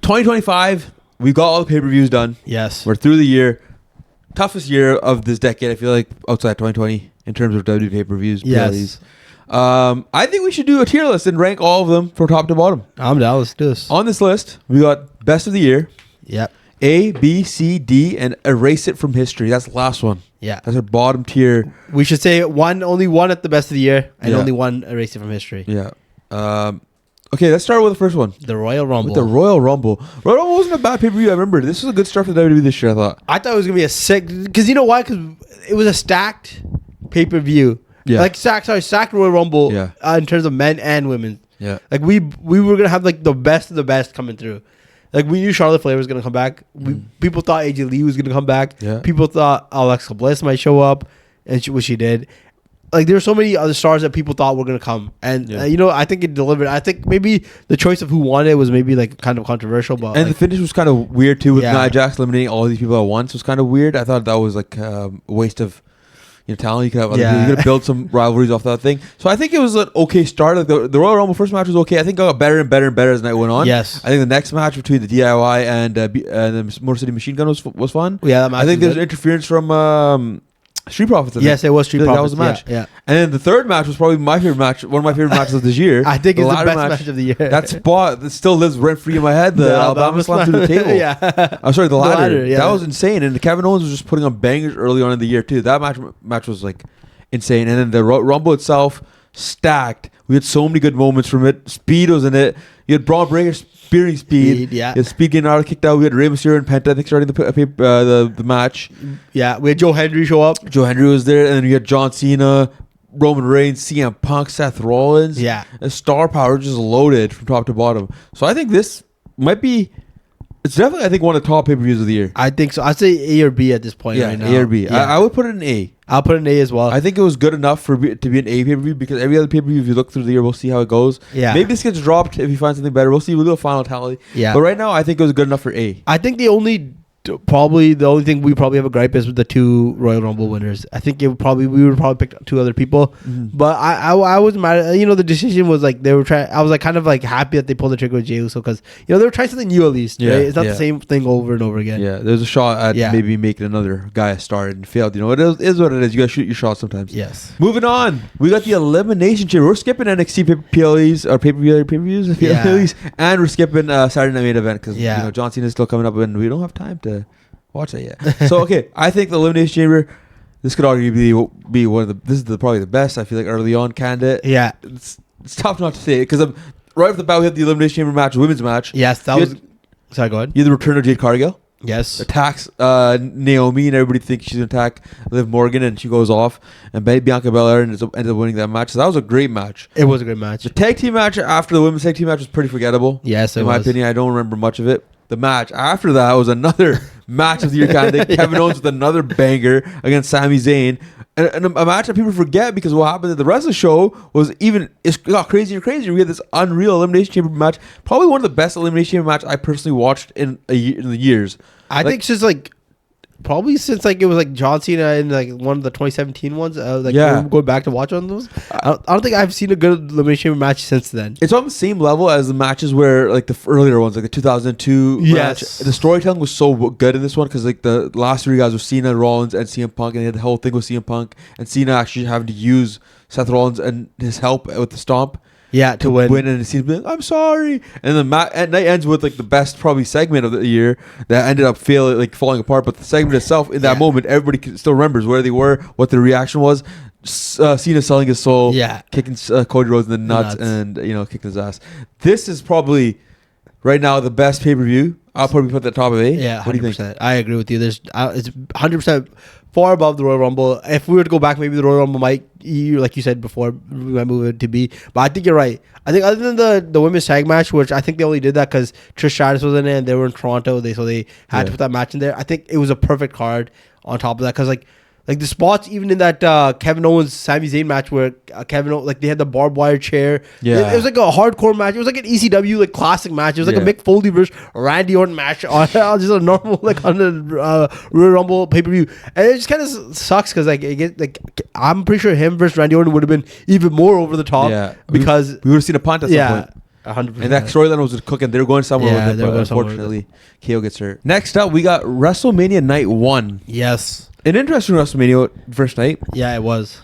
2025, we got all the pay-per-views done. Yes. We're through the year. Toughest year of this decade, I feel like, outside 2020 in terms of WWE pay-per-views. Yes. PLEs. I think we should do a tier list and rank all of them from top to bottom. I'm down. Let's do this. On this list, we got best of the year. Yep. A, B, C, D, and erase it from history. That's the last one. Yeah. That's our bottom tier. We should say only one at the best of the year, and Yeah. only one erased it from history. Yeah. Okay, let's start with the first one. The Royal Rumble. With the Royal Rumble. Royal Rumble wasn't a bad pay-per-view. I remember this was a good start for the WWE this year, I thought. I thought it was gonna be a sick, because you know why? Because it was a stacked pay-per-view. Yeah. Like stacked Royal Rumble. Yeah. In terms of men and women. Yeah. Like we were gonna have like the best of the best coming through. Like we knew Charlotte Flair was gonna come back. People thought AJ Lee was gonna come back. Yeah. People thought Alexa Bliss might show up, and which she did. Like there were so many other stars that people thought were gonna come, and I think it delivered. I think maybe the choice of who won it was maybe like kind of controversial, but And the finish was kind of weird too, with Yeah. Nia Jax eliminating all these people at once. Was kind of weird. I thought that was like a waste of talent. You could have other people. You could build some rivalries off that thing. So I think it was an okay start. Like the Royal Rumble first match was okay. I think it got better and better and better as the night went on. Yes. I think the next match between the DIY and the Motor City Machine Gun was fun. Yeah, that match I think was there's good. interference from Street Profits. I think. Yes, it was Street I think Profits. That was the match. Yeah. And then the third match was probably my favorite match. One of my favorite matches of this year. I think it's the ladder best match of the year. That spot that still lives rent free in my head. The Alabama slam through the table. Yeah. I'm sorry, the ladder. Yeah. That was insane. And Kevin Owens was just putting on bangers early on in the year too. That match was like insane. And then the Rumble itself, stacked. We had so many good moments from it. Speed was in it. You had Braun Breaker spearing Speed. Yeah. You had Speed getting out kicked out. We had Rey Mysterio and Penta, I think, starting the match. Yeah, we had Joe Hendry show up. Joe Hendry was there, and then you had John Cena, Roman Reigns, CM Punk, Seth Rollins. Yeah. And star power just loaded from top to bottom. So I think this might be. It's definitely, I think, one of the top pay-per-views of the year. I think so. I'd say A or B at this point right now. A or B. Yeah. I would put it in A. I'll put an A as well. I think it was good enough to be an A pay-per-view, because every other pay-per-view, if you look through the year, we'll see how it goes. Yeah. Maybe this gets dropped if you find something better. We'll see. We'll do a final tally. Yeah. But right now, I think it was good enough for A. I think the only thing we probably have a gripe is with the two Royal Rumble winners. I think we would probably pick two other people, but I wasn't mad at, the decision was like they were trying. I was like kind of like happy that they pulled the trigger with Jey Uso, because they were trying something new at least. Yeah, right? It's not yeah. the same thing over and over again. Yeah, there's a shot at maybe making another guy a star and failed. It is what it is. You gotta shoot your shot sometimes. Yes. Moving on, we got the Elimination Chamber. We're skipping NXT PLEs or pay-per-views, PLEs, and we're skipping Saturday Night Main Event because John Cena is still coming up and we don't have time to watch that yet. So okay, I think the Elimination Chamber. This could arguably be one of the. This is probably the best. I feel like early on candidate. Yeah. It's tough not to say it because right off the bat we had the Elimination Chamber match, women's match. Yes, that was. Sorry, go ahead. You had the return of Jade Cargill. Yes. Attacks Naomi, and everybody thinks she's going to attack Liv Morgan, and she goes off. And Bianca Belair ended up winning that match. So that was a great match. It was a great match. The tag team match after the women's tag team match was pretty forgettable. Yes, it was. In my opinion, I don't remember much of it. The match after that was another match of the year candidate. Kevin Owens with another banger against Sami Zayn. And a match that people forget because what happened at the rest of the show was it got crazier and crazier. We had this unreal Elimination Chamber match. Probably one of the best Elimination Chamber match I personally watched in the years. I think since probably since it was John Cena in one of the 2017 ones. Going back to watch on those. I don't think I've seen a good Elimination Chamber match since then. It's on the same level as the matches where the earlier ones, like the 2002 match. The storytelling was so good in this one because the last three guys were Cena, Rollins, and CM Punk, and they had the whole thing with CM Punk and Cena actually having to use Seth Rollins and his help with the stomp. Yeah, to win. And it seems like, I'm sorry. And the night ends with the best probably segment of the year that ended up falling apart. But the segment itself, in that moment, everybody still remembers where they were, what their reaction was. Cena selling his soul, kicking Cody Rhodes in the nuts. And kicking his ass. This is probably right now the best pay-per-view. I'll probably put that top of A. Yeah, 100%. What do you think? I agree with you. It's 100% far above the Royal Rumble. If we were to go back, maybe the Royal Rumble might, like you said before, we might move it to B. But I think you're right. I think other than the women's tag match, which I think they only did that because Trish Stratus was in it and they were in Toronto, so they had to put that match in there. I think it was a perfect card on top of that because the spots even in that Kevin Owens Sami Zayn match where they had the barbed wire chair. Yeah. It was like a hardcore match. It was like an ECW classic match. It was like a Mick Foley versus Randy Orton match on just a normal on the Royal Rumble pay-per-view. And it just kind of sucks because I'm pretty sure him versus Randy Orton would have been even more over the top. Yeah. Because we would have seen a punt at some point. 100%. And that storyline was cooking. They were going somewhere Yeah, with it, they were but going somewhere with unfortunately, KO gets hurt. Next up, we got WrestleMania Night 1. Yes. An interesting WrestleMania first night. Yeah, it was.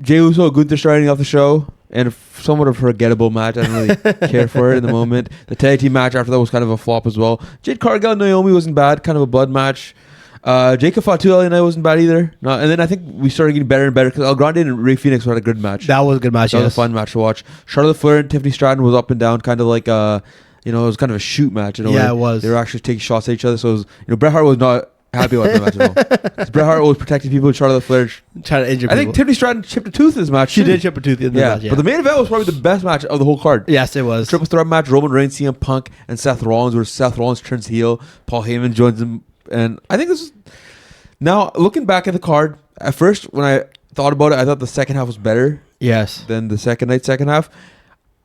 Jey Uso, Gunther starting off the show, and somewhat of a forgettable match. I don't really care for it in the moment. The tag team match after that was kind of a flop as well. Jade Cargill and Naomi wasn't bad, kind of a blood match. Jacob Fatu LA Knight wasn't bad either. No, and then I think we started getting better and better because El Grande and Rey Fenix had a good match. That was a good match. That was a fun match to watch. Charlotte Flair and Tiffany Stratton was up and down, kind of like it was kind of a shoot match. Yeah, it was. They were actually taking shots at each other. So it was, Bret Hart was not happy about the match at all. Bret Hart was protecting people. Charlotte Flair trying to injure I think Tiffany Stratton chipped a tooth in this match. She did chip a tooth in the match. Yeah. But the main event was probably the best match of the whole card. Yes, it was. Triple threat match: Roman Reigns, CM Punk, and Seth Rollins, where Seth Rollins turns heel. Paul Heyman joins him, and I think this is. Now, looking back at the card, at first, when I thought about it, I thought the second half was better than the second half.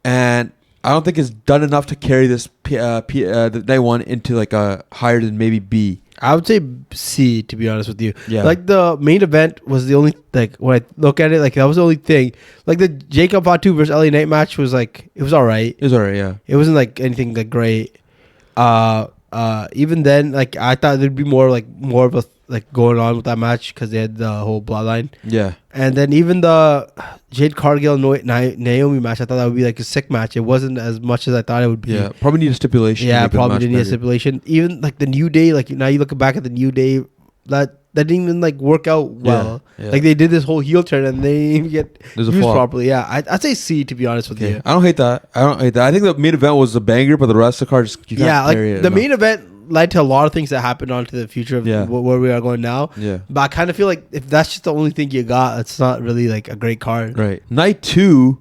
And I don't think it's done enough to carry this the night 1 into like a higher than maybe B. I would say C, to be honest with you. Yeah. Like, the main event was the only, like, when I look at it, like, that was the only thing. Like, the Jacob Fatu versus LA Knight match was, like, it was all right. It was all right, yeah. It wasn't, like, anything, like, great. Even then, like, I thought there'd be more of a like going on with that match because they had the whole bloodline. Yeah. And then even the Jade Cargill Naomi match, I thought that would be like a sick match. It wasn't as much as I thought it would be. Yeah, probably need a stipulation. Yeah, probably didn't need a stipulation. Even like the New Day, like now you look back at the New Day, that didn't even like work out well. Yeah. Like they did this whole heel turn and they didn't even get used flop. properly. Yeah, I'd say C, to be honest with you. I don't hate that. I think the main event was a banger, but the rest of the card just you can't carry it the enough. main event led to a lot of things that happened onto the future of where we are going now. Yeah. But I kind of feel like if that's just the only thing you got, it's not really like a great card. Right. Night 2.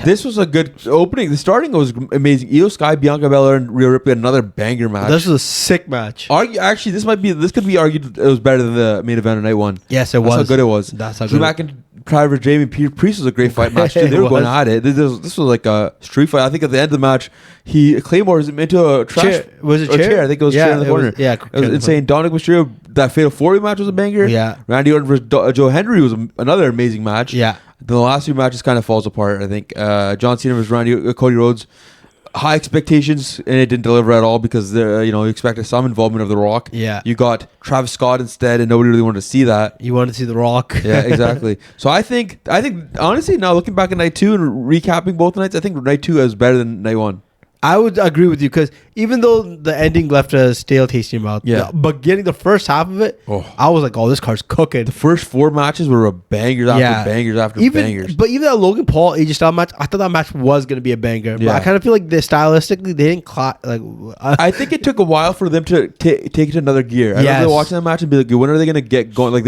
This was a good opening. The starting was amazing. Io Sky, Bianca Belair, and Rhea Ripley, another banger match. This was a sick match. Actually, this could be argued it was better than the main event of night 1. Yes, it That's was. how good it was. That's how Drew good. McIntyre, Jamie Priest was a great fight match too. They were going at it. This was like a street fight. I think at the end of the match, he claymores him into a trash. Chair. Was it chair? I think it was chair in the corner. It was insane. Dominic Mysterio, that Fatal 4-Way match was a banger. Yeah. Randy Orton versus Joe Henry was another amazing match. Yeah. The last 2 matches kind of falls apart. I think John Cena versus Cody Rhodes. High expectations, and it didn't deliver at all because you expected some involvement of The Rock. Yeah. You got Travis Scott instead, and nobody really wanted to see that. You wanted to see The Rock. Yeah, exactly. So I think honestly, now looking back at night 2 and recapping both nights, I think night 2 is better than night 1. I would agree with you because even though the ending left a stale taste in your mouth, but getting the first half of it, I was like, "Oh, this card's cooking." The first 4 matches were bangers after bangers after bangers. But even that Logan Paul AJ Styles match, I thought that match was gonna be a banger. But I kind of feel like stylistically they didn't I think it took a while for them to take it to another gear. I remember watching that match and be like, "When are they gonna get going?" Like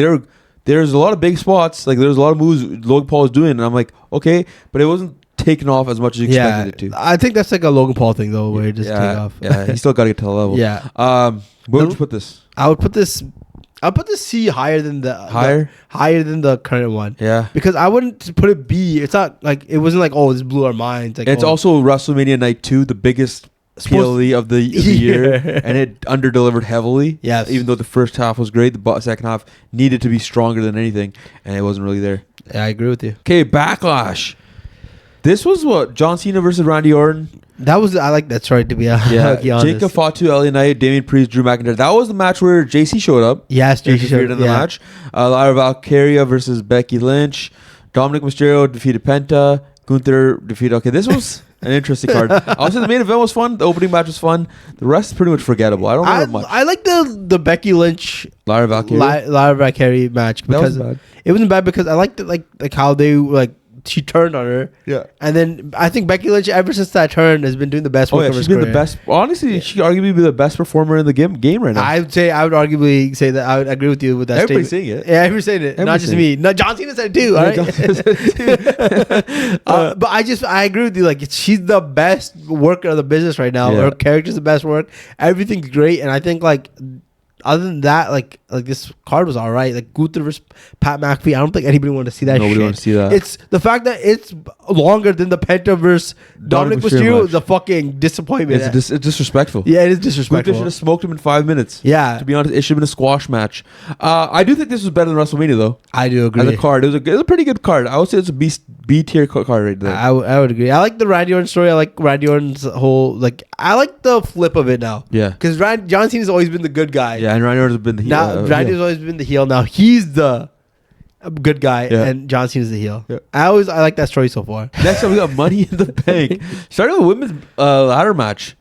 there's a lot of big spots. Like there's a lot of moves Logan Paul was doing, and I'm like, okay, but it wasn't taken off as much as you expected it to. I think that's like a Logan Paul thing though, where it just take off. Yeah, he still got to get to the level. Yeah. Where would you put this? I'll put this C higher than higher than the current one. Yeah. Because I wouldn't put it B. It's not like it wasn't like, oh, this blew our minds. Like, it's also WrestleMania Night 2, the biggest PLE of the year, and it underdelivered heavily. Yes. Even though the first half was great, the second half needed to be stronger than anything, and it wasn't really there. Yeah, I agree with you. Okay, Backlash. This was what? John Cena versus Randy Orton? That was, I like that story to be honest. Jacob Fatu, LA Knight, Damian Priest, Drew McIntyre. That was the match where JC showed up. Yes, JC showed up in the match. Lyra Valkyria versus Becky Lynch. Dominic Mysterio defeated Penta. Gunther defeated... Okay, this was an interesting card. Also, the main event was fun. The opening match was fun. The rest is pretty much forgettable. I don't remember much. I like the Becky Lynch... Lyra Valkyria match. Because that was bad. It wasn't bad because I liked it, like how they... like she turned on her. Yeah. And then I think Becky Lynch, ever since that turn, has been doing the best work of her she's been career. the best. Honestly, she arguably be the best performer in the game right now. I would arguably say that. I would agree with you with that Everybody's statement. saying it. Yeah, everybody's saying it. Not just me. No, John Cena said it too. All right. But I agree with you. Like, she's the best worker of the business right now. Her character's the best work. Everything's great. And I think, like, other than that, like this card was all right. Like Gunther versus Pat McAfee, I don't think anybody wanted to see that. Nobody wanted to see that. It's the fact that it's longer than the Penta versus Dominic Mysterio. The fucking disappointment. It's disrespectful. Yeah, it is disrespectful. Gunther should have smoked him in 5 minutes. Yeah. To be honest, it should have been a squash match. I do think this was better than WrestleMania though. I do agree. As a card, it was a pretty good card. I would say it's a B tier card right there. I would agree. I like the Randy Orton story. I like Randy Orton's whole I like the flip of it now. Yeah. Because John Cena's always been the good guy. Yeah, and Randy Orton's been the heel. Now Randy's always been the heel. Now he's the good guy, Yeah. and John Cena's the heel. Yeah. I like that story so far. Next up, we got Money in the Bank. Starting with women's ladder match.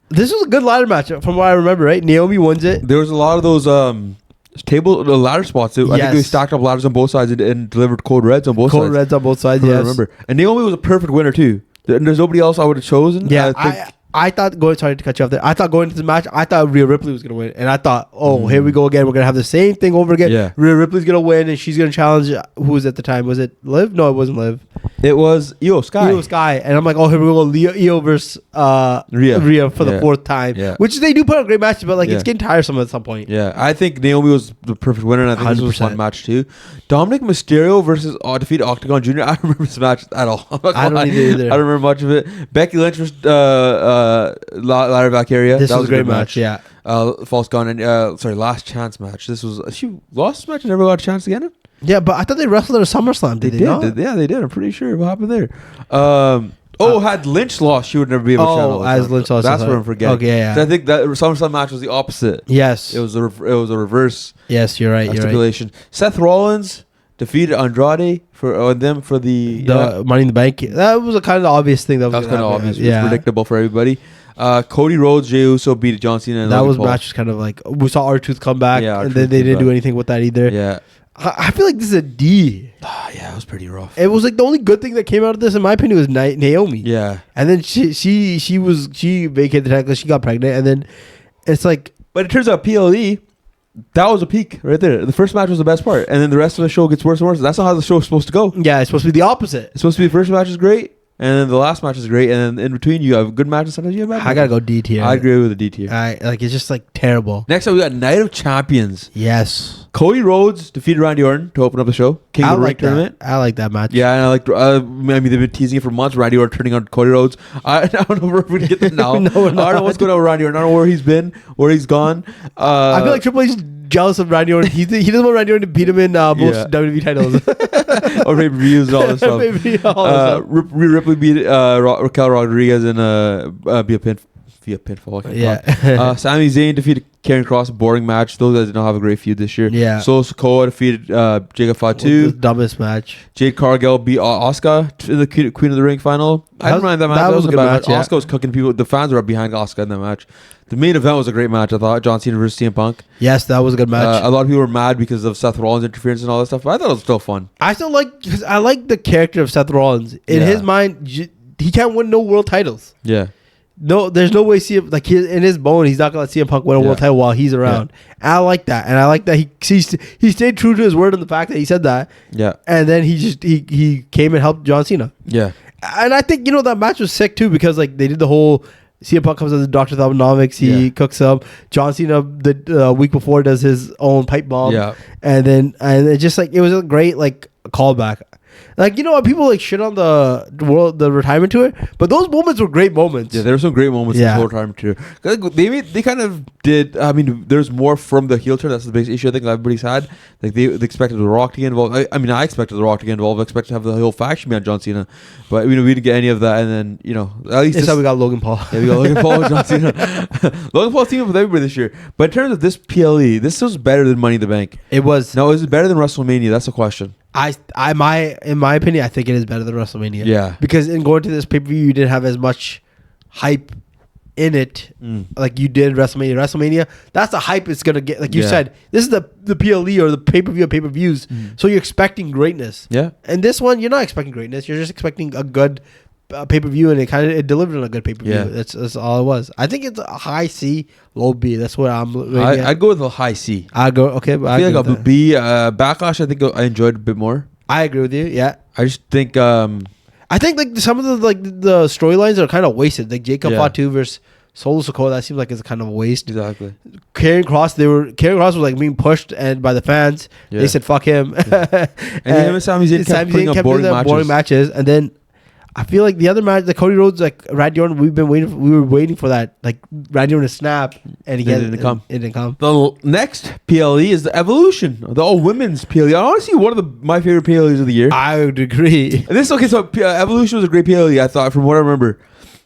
This was a good ladder match from what I remember. Right, Naomi wins it. There was a lot of those ladder spots. I think they stacked up ladders on both sides and delivered code reds on both sides. Code reds on both sides. I Yes, remember. And Naomi was a perfect winner too. There's nobody else I would have chosen. Yeah, I think, I thought sorry to cut you off there. I thought going into the match, I thought Rhea Ripley was gonna win, and I thought, here we go again. We're gonna have the same thing over again. Yeah. Rhea Ripley's gonna win, and she's gonna challenge who was at the time? Was it Liv? No, it wasn't Liv. it was Sky. And I'm like, here we go, Io versus Rhea for the fourth time. Yeah. Which they do put on great matches, but Yeah. it's getting tiresome at some point. Yeah, I think Naomi was the perfect winner, and I think this was a fun 100%. match too. Dominic Mysterio versus defeated Octagon Jr. I don't remember this match at all. I don't either. I don't remember much of it. Becky Lynch was ladder back area. This that was a great match. Yeah. False Gun and last chance match. This was she lost this match and never got a chance again. Yeah, but I thought they wrestled at a SummerSlam. Did they not? Yeah, they did. I'm pretty sure. What happened there? Had Lynch lost, she would never be able to channel. As Lynch lost. That's what I'm forgetting. Okay, yeah. So I think that SummerSlam match was the opposite. Yes. It was a reverse Yes, you're right. You're right. stipulation. Seth Rollins defeated Andrade for the Money in the Bank. That was a kind of obvious thing. That was kind of obvious. Yeah. It was predictable for everybody. Cody Rhodes, Jey Uso beat John Cena. And That Logan was Paul. match was kind of like we saw R-Truth come back, Yeah, and R-Truth then they came didn't do back. anything with that either. Yeah. I feel like this is a D. Yeah, it was pretty rough. It was like the only good thing that came out of this, in my opinion, was Naomi. Yeah. And then she vacated the title. She got pregnant, and then it's like, But it turns out PLE, that was a peak right there. The first match was the best part, and then the rest of the show gets worse and worse. That's not how the show is supposed to go. yeah, it's supposed to be the opposite. It's supposed to be the first match is great, and then the last match is great, and then in between you have good matches. Sometimes you have bad matches. I gotta go D tier. I agree with the D tier. It's just like terrible. Next up, we got Night of Champions. Yes, Cody Rhodes defeated Randy Orton to open up the show. King of the Ring tournament. I like that match. Yeah, and I like. They've been teasing it for months. Randy Orton turning on Cody Rhodes. I don't know if we're gonna get that now. No, we're I don't know not. what's going on with Randy Orton. I don't know where he's been, where he's gone. I feel like Triple H is jealous of Randy Orton. He doesn't want Randy Orton to beat him in most Yeah. WWE titles. or maybe reuse and all this stuff. Maybe all this stuff. Rhea Ripley beat Raquel Rodriguez in via pinfall. Yeah. Sami Zayn defeated Karrion Kross. A boring match. Those guys did not have a great feud this year. Yeah. Solo Sikoa defeated Jacob The Fatu. dumbest match. Jade Cargill beat Asuka in the Queen of the Ring final. I didn't mind that match. That was a good match. yeah. Asuka was cooking people. The fans were up behind Asuka in that match. The main event was a great match. I thought John Cena versus CM Punk. Yes, that was a good match. A lot of people were mad because of Seth Rollins' interference and all that stuff, but I thought it was still fun. I still because I like the character of Seth Rollins. In Yeah. his mind, he can't win no world titles. Yeah. No, there's no way in his bone he's not gonna let CM Punk win a world title while he's around. And I like that, and I like that he stayed true to his word on the fact that he said that. Yeah. And then he came and helped John Cena. Yeah. And I think that match was sick too because they did the whole CM Punk comes as Dr. Thugonomics. He cooks up. John Cena the week before does his own pipe bomb. Yeah. And it just it was a great callback. People shit on the retirement tour, but those moments were great moments. Yeah, there were some great moments in the whole time too. They kind of did. I mean, there's more from the heel turn. That's the biggest issue I think everybody's had. They expected The Rock to get involved. I expected The Rock to get involved. I expected to have the whole faction be on John Cena, but we didn't get any of that. And then at least That's how we got Logan Paul. Yeah, we got Logan Paul and John Cena. Logan Paul's teaming up with everybody this year. But in terms of this PLE, this was better than Money in the Bank. It was. No, is it better than WrestleMania? That's the question. In my opinion, I think it is better than WrestleMania. Yeah. Because in going to this pay-per-view, you didn't have as much hype in it like you did WrestleMania. WrestleMania, that's the hype it's gonna get. Like you said, this is the PLE or the pay-per-view of pay-per-views. So you're expecting greatness. Yeah. And this one, you're not expecting greatness. You're just expecting a good pay-per-view, and it delivered on a good payper-view. Yeah. That's all it was. I think it's a high C, low B. That's what I'm. I'd go with a high C. I go okay. I feel like a B. Backlash, I think I enjoyed a bit more. I agree with you. Yeah. I just think. I think some of the storylines are kind of wasted. Like Jacob Fatu versus Solo Sikoa, that seems like it's kind of a waste. Exactly. Karrion Kross was being pushed and by the fans. Yeah. They said fuck him. And him and Sami Zayn kept putting up boring matches. And then I feel like the other match, the Cody Rhodes, like Randy Orton, we were waiting for that, like Randy Orton to snap, and It didn't come. It didn't come. The next PLE is the Evolution, the all women's PLE. Honestly, one of my favorite PLEs of the year. I would agree. And so Evolution was a great PLE. I thought, from what I remember.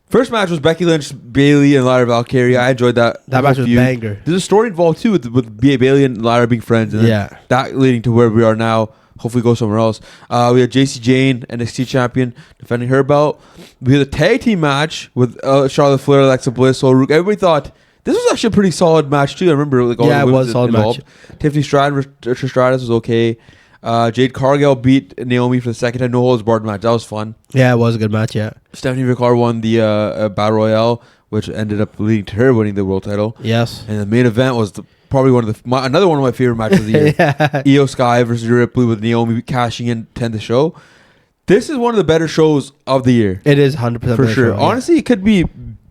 First match was Becky Lynch, Bayley, and Lyra Valkyria. I enjoyed that. That match was a banger. There's a story involved too with Bayley and Lyra being friends, and that leading to where we are now. Hopefully, go somewhere else. We had JC Jane, NXT champion, defending her belt. We had a tag team match with Charlotte Flair, Alexa Bliss, Sol Rook. Everybody thought this was actually a pretty solid match too. I remember all the it was a solid involved. match. Tiffany Stratton versus Trish Stratus was okay. Jade Cargill beat Naomi for the second time. No holds barred match. That was fun. Yeah, it was a good match. Yeah. Stephanie McMahon won the Battle Royale, which ended up leading to her winning the world title. Yes. And the main event was probably another one of my favorite matches of the year. Io Sky versus Rhea Ripley with Naomi cashing in to end the show. This is one of the better shows of the year. It is 100% for sure. Show, honestly, it could be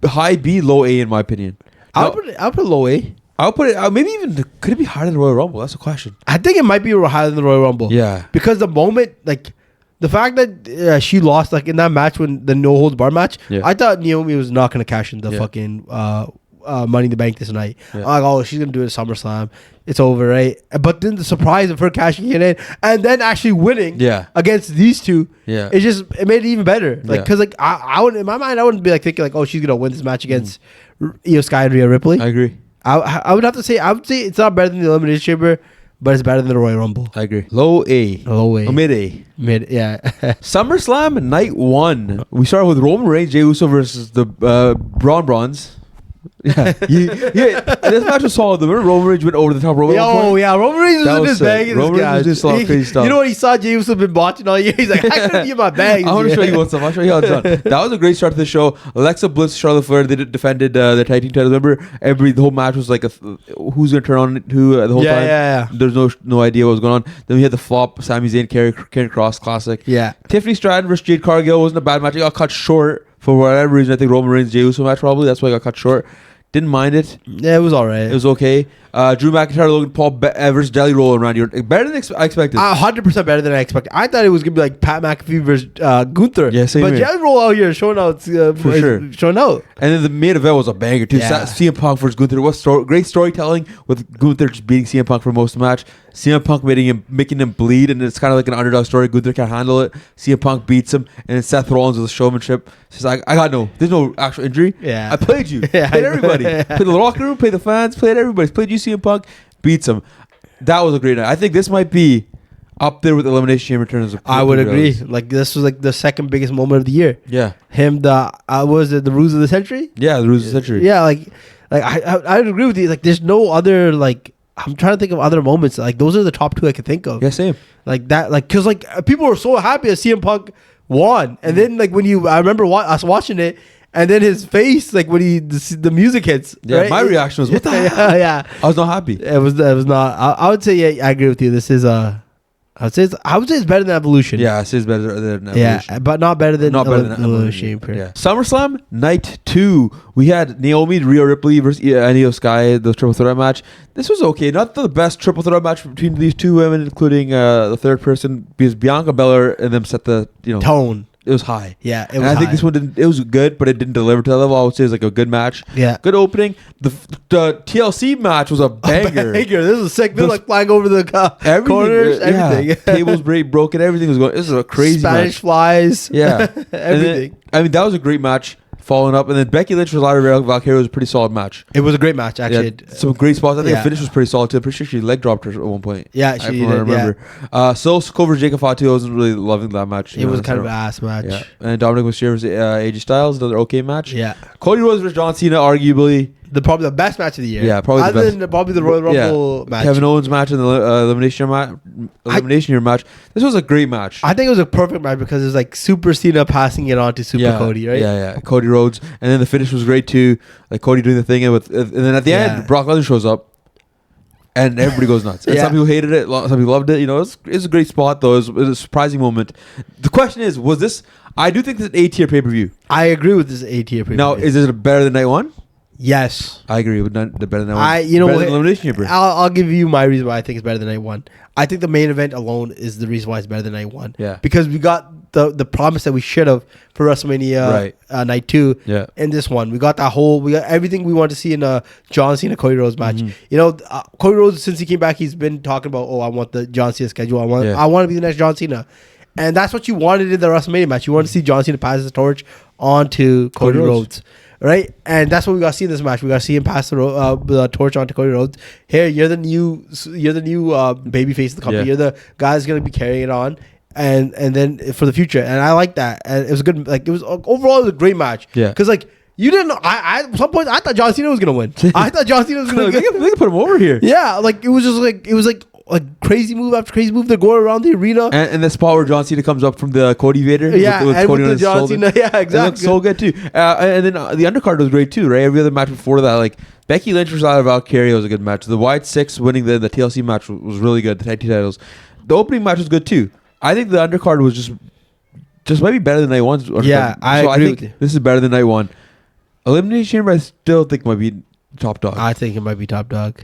high B, low A in my opinion. I'll put low A. I'll put it. Maybe even could it be higher than the Royal Rumble? That's a question. I think it might be higher than the Royal Rumble. Yeah, because the moment, like the fact that she lost, like in that match when the no holds bar match, I thought Naomi was not gonna cash in the fucking Money in the Bank this night. I'm like, oh, she's gonna do it at SummerSlam. It's over, right? But then the surprise of her cashing it in and then actually winning, against these two, it made it even better. Like, because like I would, in my mind, I wouldn't be like thinking like, oh, she's gonna win this match against Io Sky and Rhea Ripley. I agree. I would have to say, it's not better than the Elimination Chamber, but it's better than the Royal Rumble. I agree. Low A. Or mid A. Yeah. SummerSlam night 1. We started with Roman Reigns, Jey Uso versus the Braun Brawns. This match was solid. Remember Roman Reigns went over the top. Roman Reigns was in his bag. Roman Reigns was doing some crazy stuff. You know what? He saw Jey Uso been botching all year. He's like, I couldn't be in my bag. I want to show you what's up. I'll show you how it's done. That was a great start to the show. Alexa Bliss, Charlotte Flair, they defended their tag team title. Remember, the whole match was like who's going to turn on who the whole time. Yeah. There's no idea what was going on. Then we had the flop, Sami Zayn, Karrion Kross classic. Yeah. Tiffany Stratton versus Jade Cargill wasn't a bad match. It got cut short for whatever reason. I think Roman Reigns, Jey Uso match probably. That's why it got cut short. Didn't mind it. Yeah, it was all right. It was okay. Drew McIntyre, Logan Paul versus Jelly Roll and Randy Orton. Better than I expected. 100% better than I expected. I thought it was going to be like Pat McAfee versus Gunther. Yeah, same But here. Jelly Roll out here showing out. For sure. Showing out. And then the main event was a banger too. Yeah. CM Punk versus Gunther. Great storytelling with Gunther just beating CM Punk for most of the match. CM Punk making him bleed, and it's kind of like an underdog story. Gunther can't handle it. CM Punk beats him, and then Seth Rollins with showmanship says, there's no actual injury. Yeah. I played you. Played everybody. Played the locker room, played the fans, played everybody. Played you, CM Punk, beats him. That was a great night. I think this might be up there with Elimination Chamber turns. I would agree. Like, this was like the second biggest moment of the year. Yeah. Him, what was it, the Ruse of the Century? Yeah, the Ruse of the Century. Yeah, like I would agree with you. Like, there's no other, like, I'm trying to think of other moments. Like, those are the top two I could think of. Yeah, same. Like that, like, because like people were so happy that CM Punk won, and then like I remember us watching it, and then his face, like when the music hits. Yeah, right? my reaction was, what the hell? Yeah, I was not happy. It was not. I would say, yeah, I agree with you. This is I would say it's better than Evolution. Yeah, it is better than Evolution. Yeah, but not better than Evolution. Yeah. SummerSlam night 2. We had Naomi, Rhea Ripley versus Io Sky, the triple threat match. This was okay. Not the best triple threat match between these two women, including the third person, because Bianca Belair and them set the tone. It was high. Yeah, it was. And I think this one didn't. It was good, but it didn't deliver to that level. I would say it was like a good match. Yeah, good opening. The TLC match was a banger. This was sick. They were like flying over the corners. Everything. Yeah. Tables broken. Everything was going. This is a crazy Spanish match. Flies. Yeah, everything. Then, that was a great match. Following up, and then Becky Lynch versus Lyra Valkyria was a pretty solid match. It was a great match, actually. Yeah, some great spots. I think the finish was pretty solid too. I'm pretty sure she leg dropped her at one point. Yeah, she did. I remember. So versus Jacob Fatu, I wasn't really loving that match. It was kind of an ass match. Yeah. And Dominic Mysterio versus AJ Styles, another okay match. Yeah. Cody Rhodes versus John Cena, arguably probably the best match of the year. Yeah, probably other than probably the Royal Rumble match. Kevin Owens match and the Elimination match. This was a great match. I think it was a perfect match because it was like Super Cena passing it on to Super Cody, right? Yeah. Cody Rhodes, and then the finish was great too. Like Cody doing the thing, and then at the end, Brock Lesnar shows up, and everybody goes nuts. And some people hated it, some people loved it. It was a great spot though. It was a surprising moment. The question is, was this? I do think this is an A-tier pay-per-view. I agree with this A-tier pay-per-view. Now, is it better than night 1? Yes, I agree with the better than night 1. Better than Elimination Chamber. I'll give you my reason why I think it's better than night 1. I think the main event alone is the reason why it's better than night 1. Yeah, because we got the promise that we should have for WrestleMania night 2. Yeah. In this one, we got everything we want to see in a John Cena Cody Rhodes match. You know, Cody Rhodes, since he came back, he's been talking about, I want the John Cena schedule. I want to be the next John Cena. And that's what you wanted in the WrestleMania match. You wanted to see John Cena pass the torch on to Cody Rhodes. Right? And that's what we got to see in this match. We got to see him pass the torch on to Cody Rhodes. Here, you're the new baby face of the company. Yeah. You're the guy that's going to be carrying it on. And then for the future. And I like that. And it was good. Like, overall, it was a great match. Yeah. Because, like, you didn't know. At some point, I thought John Cena was going to win. I thought John Cena was going to win. They can put him over here. Yeah. Like, it was like crazy move after crazy move. They're going around the arena. And the spot where John Cena comes up from the Cody Vader. Yeah, with Cody on his John shoulder. Cena. Yeah, exactly. It looked so good, too. And then the undercard was great, too, right? Every other match before that, like, Becky Lynch versus Valkyria was a good match. The Wyatt Six winning the TLC match was really good. The tag team titles. The opening match was good, too. I think the undercard was just maybe better than night one. Yeah, I agree with you. This is better than night one. Elimination Chamber, I still think might be top dog. I think it might be top dog.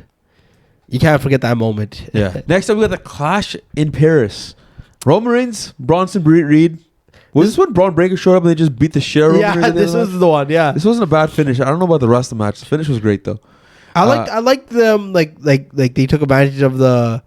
You can't forget that moment. Yeah. Next up, we got the Clash in Paris. Roman Reigns, Bronson Reed. Was this when Braun Breaker showed up and they just beat the shit out of Roman Reigns? Yeah, this was the one. Yeah, this wasn't a bad finish. I don't know about the rest of the match. The finish was great though. I liked them like they took advantage of the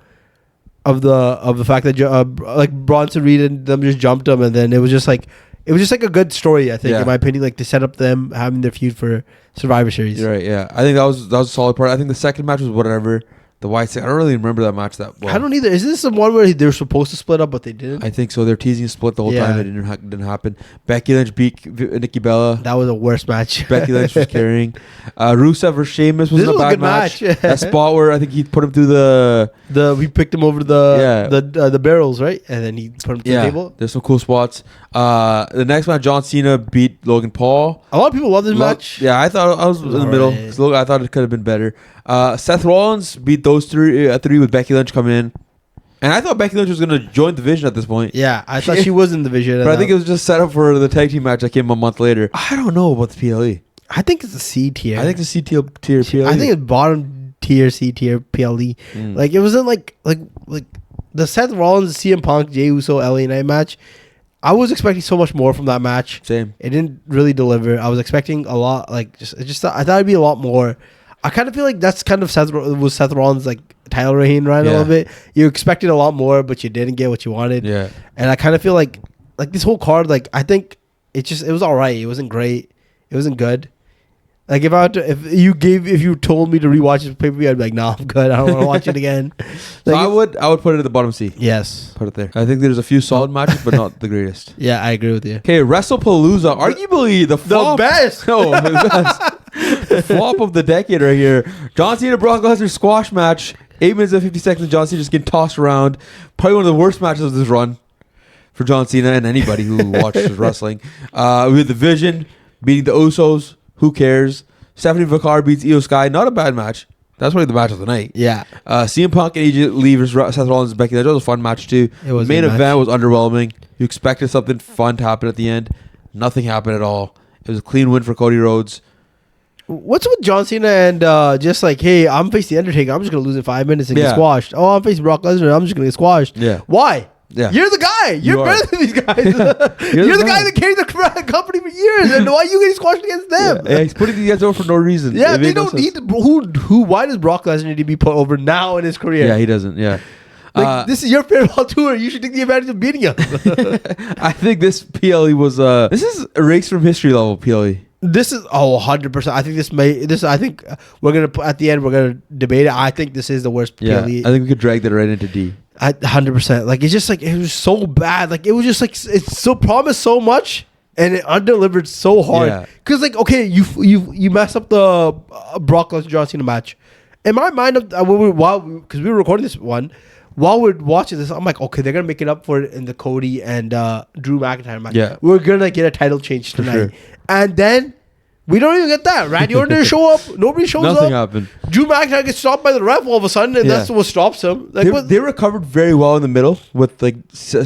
fact that like Bronson Reed and them just jumped them, and then it was just like a good story. I think, in my opinion, like to set up them having their feud for Survivor Series. You're right. Yeah, I think that was a solid part. I think the second match was whatever. The White Six. I don't really remember that match that well. I don't either. Is this the one where they were supposed to split up but they didn't? I think so. They're teasing a split the whole time. It didn't happen. Becky Lynch beat Nikki Bella. That was the worst match. Becky Lynch was carrying. Rusev versus Sheamus wasn't a bad match. That spot where I think he put him through we picked him over to the barrels, right? And then he put him through the table. There's some cool spots. The next match, John Cena beat Logan Paul. A lot of people love this match. Yeah, I thought I was in the middle. So I thought it could have been better. Seth Rollins beat those three with Becky Lynch coming in. And I thought Becky Lynch was going to join the division at this point. Yeah, I thought she was in the division. But I think it was just set up for the tag team match that came a month later. I don't know about the PLE. I think it's a C tier. I think it's a C tier PLE. I think it's bottom tier C tier PLE. Like it wasn't like the Seth Rollins, CM Punk, Jey Uso, LA Knight match. I was expecting so much more from that match. Same. It didn't really deliver. I was expecting a lot. Like I thought it'd be a lot more. I kind of feel like that's kind of Seth Rollins' like title reign right a little bit. You expected a lot more, but you didn't get what you wanted. Yeah. And I kind of feel like this whole card, like I think it was all right. It wasn't great. It wasn't good. Like if you told me to rewatch this pay-per-view, I'd be like, nah, I'm good. I don't want to watch it again. So I would put it at the bottom C. Yes. Put it there. I think there's a few solid matches, but not the greatest. Yeah, I agree with you. Okay, WrestlePalooza, arguably the best. No, the best. The flop of the decade right here. John Cena, Brock Lesnar squash match. 8 minutes and 50 seconds. John Cena just getting tossed around. Probably one of the worst matches of this run for John Cena and anybody who watches wrestling. We had the Vision beating the Usos. Who cares? Stephanie Vacar beats Io Sky. Not a bad match. That's probably the match of the night. Yeah. CM Punk and AJ Lee versus Seth Rollins and Becky Lynch. That was a fun match too. It was. The main event was underwhelming. You expected something fun to happen at the end. Nothing happened at all. It was a clean win for Cody Rhodes. What's with John Cena and just like, hey, I'm facing the Undertaker. I'm just going to lose in 5 minutes and get squashed. Oh, I'm facing Brock Lesnar. I'm just going to get squashed. Yeah. Why? Yeah. You're the guy. You're better than these guys. You're the guy that carried the company for years. And why are you getting squashed against them? Yeah, he's putting these guys over for no reason. Yeah, they don't need why does Brock Lesnar need to be put over now in his career? Yeah, he doesn't. Yeah. This is your farewell tour. You should take the advantage of beating him. I think this PLE was this is erased from history level PLE. This is 100%. I think I think we're gonna at the end we're gonna debate it. I think this is the worst PLE. Yeah, I think we could drag that right into D. 100%. Like it's just like it was so bad. Like it was just like it's so promised so much and it undelivered so hard. Yeah. Cause like okay, you mess up the Brock Lesnar John Cena match. In my mind, because we were recording this one. While we're watching this, I'm like, okay, they're gonna make it up for it in the Cody and Drew McIntyre match. Yeah, we're gonna get a title change tonight, sure. And then we don't even get that. Randy Orton didn't show up. Nobody shows up. Nothing happened. Drew McIntyre gets stopped by the ref all of a sudden, and that's what stops him. Like they recovered very well in the middle with like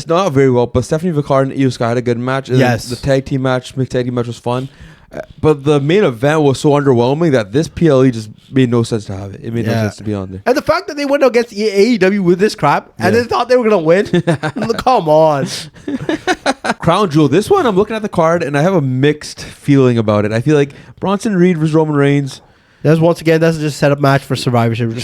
not very well, but Stephanie Vacar and Io Sky had a good match. And yes, the tag team match, mixed tag team match was fun. But the main event was so underwhelming that this PLE just made no sense to have it. It made no sense to be on there. And the fact that they went against AEW with this crap and they thought they were gonna win, come on. Crown Jewel. This one, I'm looking at the card and I have a mixed feeling about it. I feel like Bronson Reed versus Roman Reigns. That's just a setup match for Survivorship. We're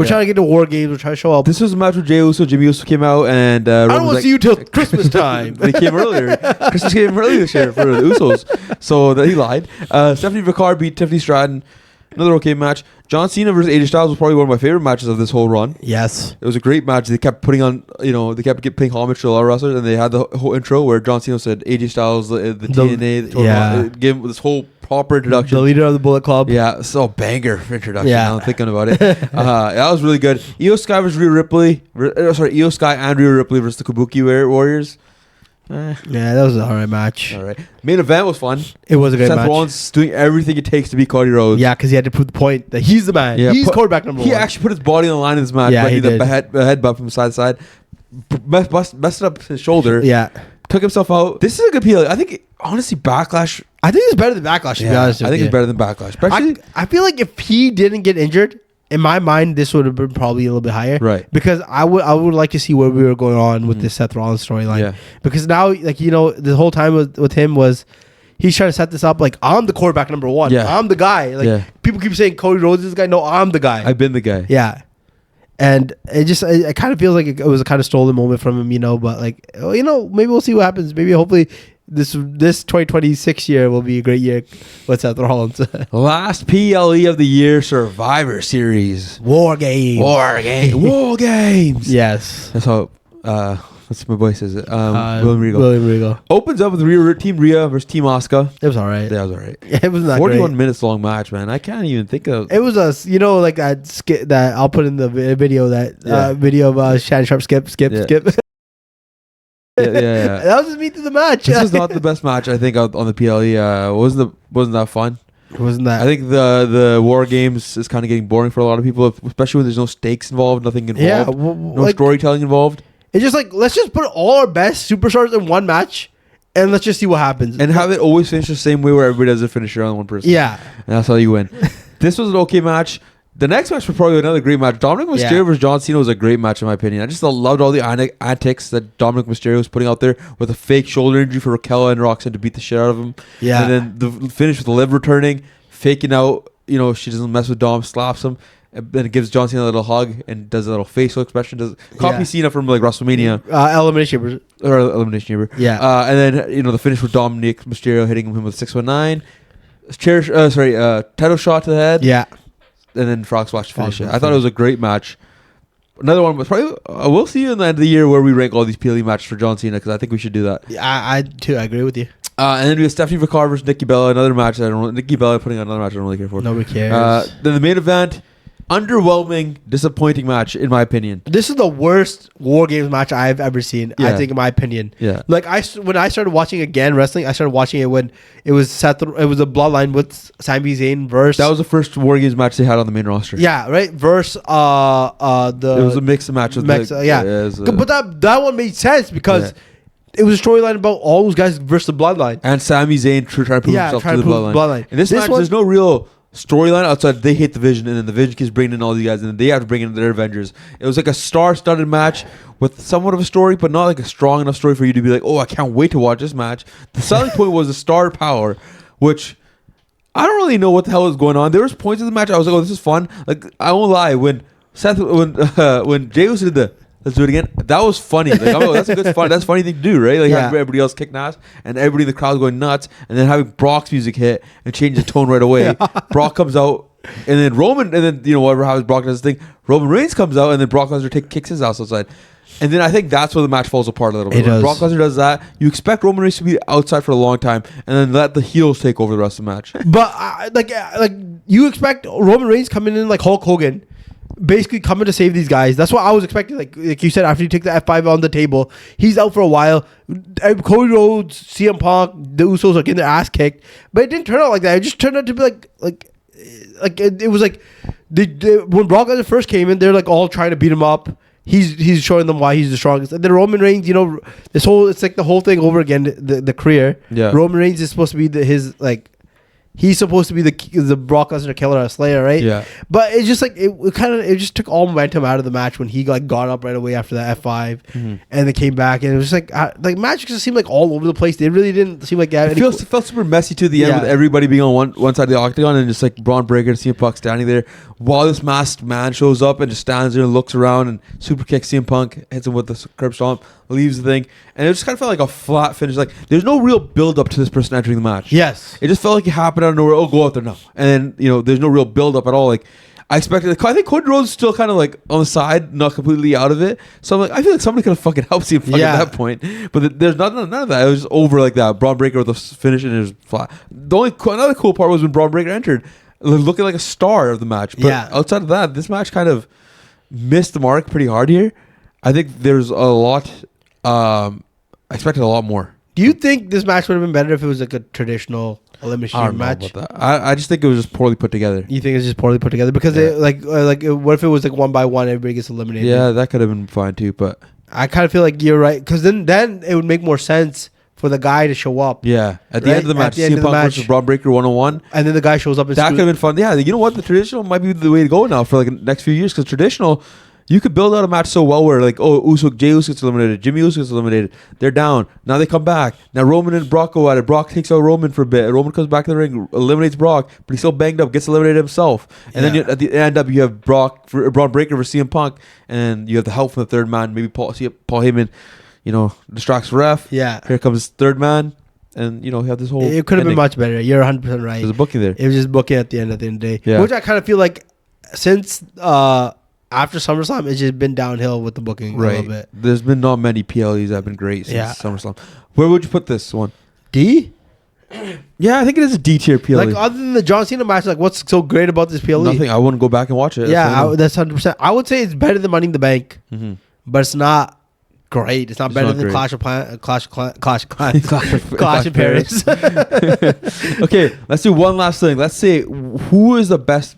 trying to get to War Games. We're trying to show up. This was a match with Jey Uso. Jimmy Uso came out and I don't want to see you till Christmas time. They came earlier. Christmas came early this year for the Usos. So he lied. Stephanie Vicard beat Tiffany Stratton. Another okay match. John Cena versus AJ Styles was probably one of my favorite matches of this whole run. Yes. It was a great match. They kept putting on, they kept paying homage to a lot of wrestlers, and they had the whole intro where John Cena said AJ Styles, the TNA, gave him this whole proper introduction. The leader of the Bullet Club. Yeah, so banger introduction. Yeah. I'm thinking about it. That was really good. Io Sky versus Rhea Ripley. Io Sky and Rhea Ripley versus the Kabuki Warriors. Yeah, that was a alright match. All right. Main event was fun. It was a great match. Seth Rollins doing everything it takes to beat Cody Rhodes. Yeah, because he had to prove the point that he's the man. Yeah, he's quarterback number one. He actually put his body on the line in this match. Yeah, he did. The headbutt from side to side. Busted up his shoulder. Yeah. Took himself out. This is a good PLE. I think, honestly, Backlash. I think it's better than Backlash, to be honest. I think it's better than Backlash. Especially, I feel like if he didn't get injured, in my mind, this would have been probably a little bit higher. Right. Because I would like to see where we were going on with this Seth Rollins storyline. Yeah. Because now, the whole time with him was he's trying to set this up like, I'm the quarterback number one. Yeah. I'm the guy. People keep saying Cody Rhodes is the guy. No, I'm the guy. I've been the guy. Yeah. And it kind of feels like it was a kind of stolen moment from him, but maybe we'll see what happens. Maybe hopefully this 2026 year will be a great year with Seth Rollins. Last PLE of the year, Survivor Series. War Games. Yes. That's how, what's my boy says it? William Regal. Opens up with Team Rhea versus Team Asuka. It was all right. Yeah, it was all right. It was not 41 great. minutes long match, man. I can't even think of. It was like that skit that I'll put in the video, video of Shannon Sharp skip. Yeah. That was just me through the match. This was not the best match, I think, on the PLE. Wasn't that fun? Wasn't that? I think the War Games is kind of getting boring for a lot of people, especially when there's no stakes involved, nothing involved, no storytelling involved. It's just like, let's just put all our best superstars in one match, and let's just see what happens. And have it always finish the same way, where everybody does a finisher on one person. Yeah, and that's how you win. This was an okay match. The next match was probably another great match. Dominic Mysterio versus John Cena was a great match, in my opinion. I just loved all the antics that Dominic Mysterio was putting out there with a fake shoulder injury for Raquel and Roxanne to beat the shit out of him. Yeah. And then the finish with the Liv returning, faking out, she doesn't mess with Dom, slaps him, and then gives John Cena a little hug and does a little facial expression. Copy Cena from WrestleMania. Elimination Chamber. Yeah. And then, the finish with Dominic Mysterio hitting him with 619. Title shot to the head. Yeah. And then Frog Splash to finish it. I thought it was a great match. Another one was probably. We'll see you in the end of the year where we rank all these PLE matches for John Cena, because I think we should do that. Yeah, I agree with you. And then we have Stephanie Vicard versus Nikki Bella, another match. Nikki Bella putting on another match I don't really care for. Nobody cares. Then the main event. Underwhelming, disappointing match, in my opinion. This is the worst War Games match I've ever seen. Yeah. I think, in my opinion. Yeah. Like when I started watching again wrestling, I started watching it when it was a Bloodline with Sami Zayn versus. That was the first War Games match they had on the main roster. Yeah, right. Versus it was a mixed match. But that one made sense because. Yeah. It was a storyline about all those guys versus the Bloodline. And Sami Zayn trying to prove himself to the Bloodline. In this match, there's no real storyline outside. They hate the Vision, and then the Vision keeps bringing in all these guys, and then they have to bring in their Avengers. It was like a star-studded match with somewhat of a story, but not like a strong enough story for you to be like, oh, I can't wait to watch this match. The selling point was the star power, which I don't really know what the hell was going on. There was points in the match I was like, oh, this is fun. Like, I won't lie, when Jey Uso did the let's do it again, that was funny. Like, that's a good fun. That's a funny thing to do, right? Like, having everybody else kicking ass and everybody in the crowd going nuts, and then having Brock's music hit and change the tone right away. Brock comes out, and then Roman, and then whatever how Brock does his thing, Roman Reigns comes out, and then Brock Lesnar kicks his ass outside. And then I think that's where the match falls apart a little bit. When Brock Lesnar does that, you expect Roman Reigns to be outside for a long time, and then let the heels take over the rest of the match. But like you expect Roman Reigns coming in like Hulk Hogan, basically coming to save these guys. That's what I was expecting. Like you said, after you take the F5 on the table, he's out for a while. Cody Rhodes, CM Punk, the Usos are getting their ass kicked, but it didn't turn out like that. It just turned out to be like it was like when Brock Lesnar first came in, they're like all trying to beat him up. He's showing them why he's the strongest. And then Roman Reigns, it's like the whole thing over again. The career. Yeah. Roman Reigns is supposed to be his like he's supposed to be the Brock Lesnar killer or Slayer, right? Yeah. But it's just like it just took all momentum out of the match when he like got up right away after that F5 and they came back, and it was just like match just seemed like all over the place. They really didn't seem like that. It felt super messy to the end with everybody being on one side of the octagon and just like Braun Breaker and CM Punk standing there while this masked man shows up and just stands there and looks around and super kicks CM Punk, hits him with the curb stomp, leaves the thing, and it just kind of felt like a flat finish. Like there's no real build up to this person entering the match. Yes, it just felt like it happened out of nowhere. Oh, go out there now, and then there's no real build up at all. Like I expected. I think Cody Rhodes is still kind of like on the side, not completely out of it. So I'm like, I feel like somebody could have fucking helped CM Punk at that point. But there's none of that. It was just over like that. Braun Breaker with the finish and it was flat. Another cool part was when Braun Breaker entered, looking like a star of the match. But outside of that, this match kind of missed the mark pretty hard here. I think there's a lot. I expected a lot more. Do you think this match would have been better if it was like a traditional elimination match? About that. I just think it was just poorly put together. You think it's just poorly put together because what if it was like one by one, everybody gets eliminated? Yeah, that could have been fine too. But I kind of feel like you're right because then it would make more sense for the guy to show up. Yeah, at the end of the match, CM Punk versus Braun Breaker 1-on-1, and then the guy shows up. That could have been fun. Yeah, you know what? The traditional might be the way to go now for like the next few years because traditional. You could build out a match so well where like, Jey Uso gets eliminated, Jimmy Uso gets eliminated, they're down. Now they come back. Now Roman and Brock go at it. Brock takes out Roman for a bit. Roman comes back to the ring, eliminates Brock, but he's still banged up, gets eliminated himself. And then at the end up, you have Braun Breaker versus CM Punk, and you have the help from the third man. Maybe Paul Heyman, distracts the ref. Yeah. Here comes third man. And you have this whole. It could have been much better. You're 100% right. There's a booking there. It was just booking at the end of the day, yeah. Which I kind of feel like since after SummerSlam, it's just been downhill with the booking a little bit. There's been not many PLEs that have been great since SummerSlam. Where would you put this one? D? Yeah, I think it is a D tier PLE. Like other than the John Cena match, like what's so great about this PLE? Nothing. I wouldn't go back and watch it. That's 100%. I would say it's better than Money in the Bank, but it's not great. It's not better than Clash of Paris. Okay, let's do one last thing. Let's say what's the best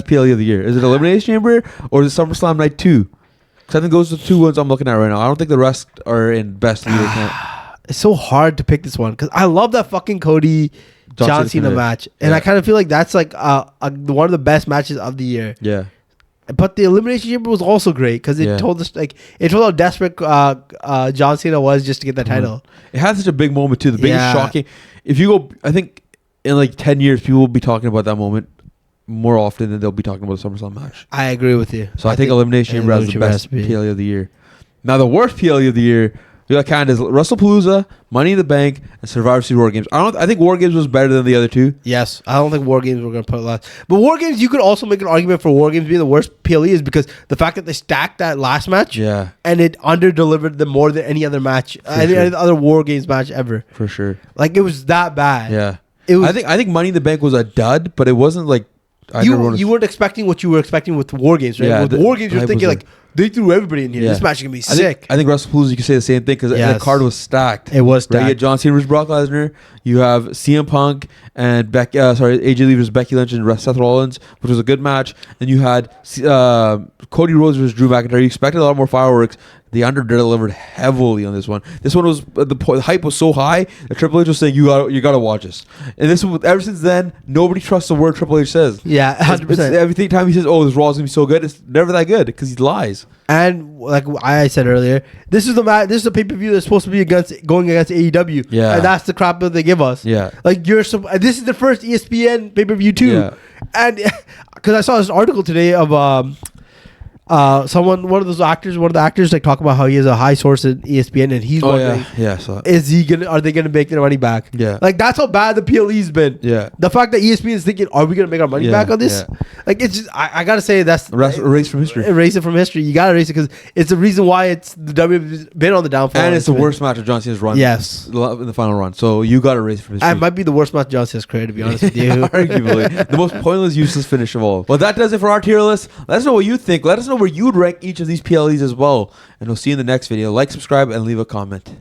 PLE of the year? Is it Elimination Chamber or is it SummerSlam Night 2? Because I think those are the two ones I'm looking at right now. I don't think the rest are in best leader count. It's so hard to pick this one because I love that fucking Cody John Cena match, and I kind of feel like that's like one of the best matches of the year. Yeah. But the Elimination Chamber was also great because it told us it told how desperate John Cena was just to get that title. It had such a big moment too. The biggest shocking. If you go, I think in like 10 years, people will be talking about that moment more often than they'll be talking about the SummerSlam match. I agree with you. So I think Elimination Chamber has the best PLE of the year. Now the worst PLE of the year. We got Canada's WrestlePalooza, Money in the Bank, and Survivor Series War Games. I think War Games was better than the other two. Yes, I don't think War Games were going to put last. But War Games, you could also make an argument for War Games being the worst PLE is because the fact that they stacked that last match, and it under-delivered them more than any other match, any other War Games match ever. For sure, like it was that bad. Yeah, it was. I think Money in the Bank was a dud, but it wasn't like you weren't expecting what you were expecting with War Games, right? With War Games, you're thinking like. They threw everybody in here. This match is going to be sick. I think WrestlePalooza, you could say the same thing because the card was stacked. It was stacked. Right? You had John Cena versus Brock Lesnar. You have CM Punk and AJ Lee versus Becky Lynch and Seth Rollins, which was a good match. And you had Cody Rhodes versus Drew McIntyre. You expected a lot more fireworks. They under-delivered heavily on this one. This one was the hype was so high that Triple H was saying you got to watch this. And this one, ever since then, nobody trusts the word Triple H says. Yeah, 100%. Every time he says, "Oh, this Raw's gonna be so good," it's never that good because he lies. And like I said earlier, this is the match. This is the pay-per-view that's supposed to be going against AEW. Yeah, and that's the crap that they give us. Yeah, like this is the first ESPN pay-per-view too. Yeah. And because I saw this article today of one of the actors like talk about how he has a high source at ESPN and he's wondering, are they gonna make their money back? Yeah, like that's how bad the PLE's been. Yeah, the fact that ESPN is thinking, are we gonna make our money back on this? Yeah. Like it's just I gotta say that's erase from history. Erase it from history. You gotta erase it because it's the reason why it's the WWE's been on the downfall. And it's the worst match of John Cena's run. Yes, in the final run. So you gotta erase it from history. It might be the worst match John Cena's career, to be honest with you. Arguably the most pointless, useless finish of all. Well, that does it for our tier list. Let us know what you think. Let us know where you would rank each of these PLEs as well. And we'll see you in the next video. Like, subscribe, and leave a comment.